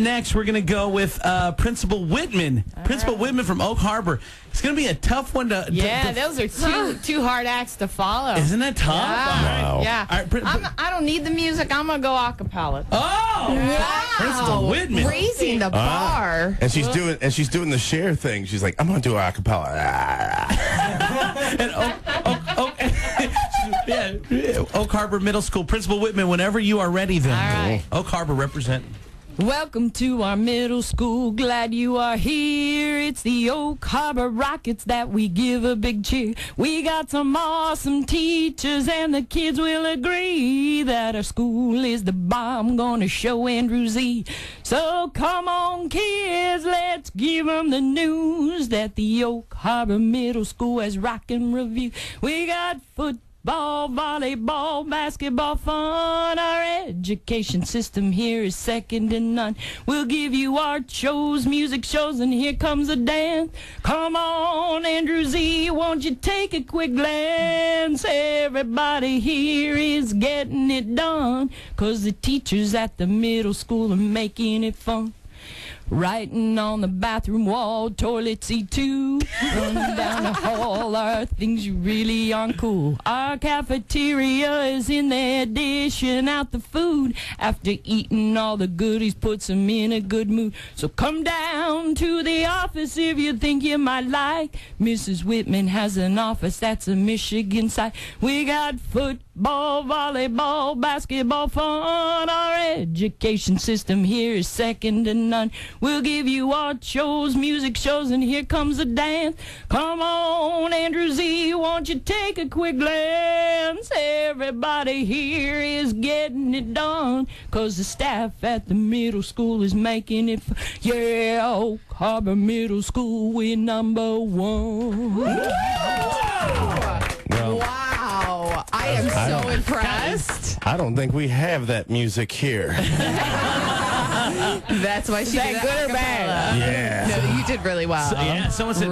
next, we're going to go with Principal Whitman. Principal Whitman from Oak Harbor. It's going to be a tough one to... those are two hard acts to follow. Isn't that tough? Yeah. Wow. Yeah. All right, I don't need the music. I'm going to go a cappella. Oh! Wow. Principal Whitman. Raising the bar. And she's doing the share thing. She's like, I'm gonna do a cappella. And Oak Harbor Middle School. Principal Whitman, whenever you are ready then. All right. Oak Harbor represent. Welcome to our middle school, glad you are here. It's the Oak Harbor Rockets that we give a big cheer. We got some awesome teachers and the kids will agree that our school is the bomb, gonna show Andrew Z. So come on kids, let's give them the news that the Oak Harbor Middle School has rockin' review. We got football, volleyball, basketball fun. Our education system here is second to none. We'll give you art shows, music shows, and here comes a dance. Come on, Andrew Z, won't you take a quick glance? Everybody here is getting it done, 'cause the teachers at the middle school are making it fun. Writing on the bathroom wall, toilet seat too. Running down the hall are things you really aren't cool. Our cafeteria is in there dishing out the food. After eating all the goodies, puts them in a good mood. So come down to the office if you think you might like. Mrs. Whitman has an office that's a Michigan site. We got football, volleyball, basketball fun. Our education system here is second to none. We'll give you art shows, music shows, and here comes a dance. Come on, Andrew Z, won't you take a quick glance? Everybody here is getting it done, 'cause the staff at the middle school is making it fun. Yeah, Oak Harbor Middle School, we're number one. Well, Wow. I am so impressed. I don't think we have that music here. That's why she did that good or bad? Yeah. No, you did really well. Someone said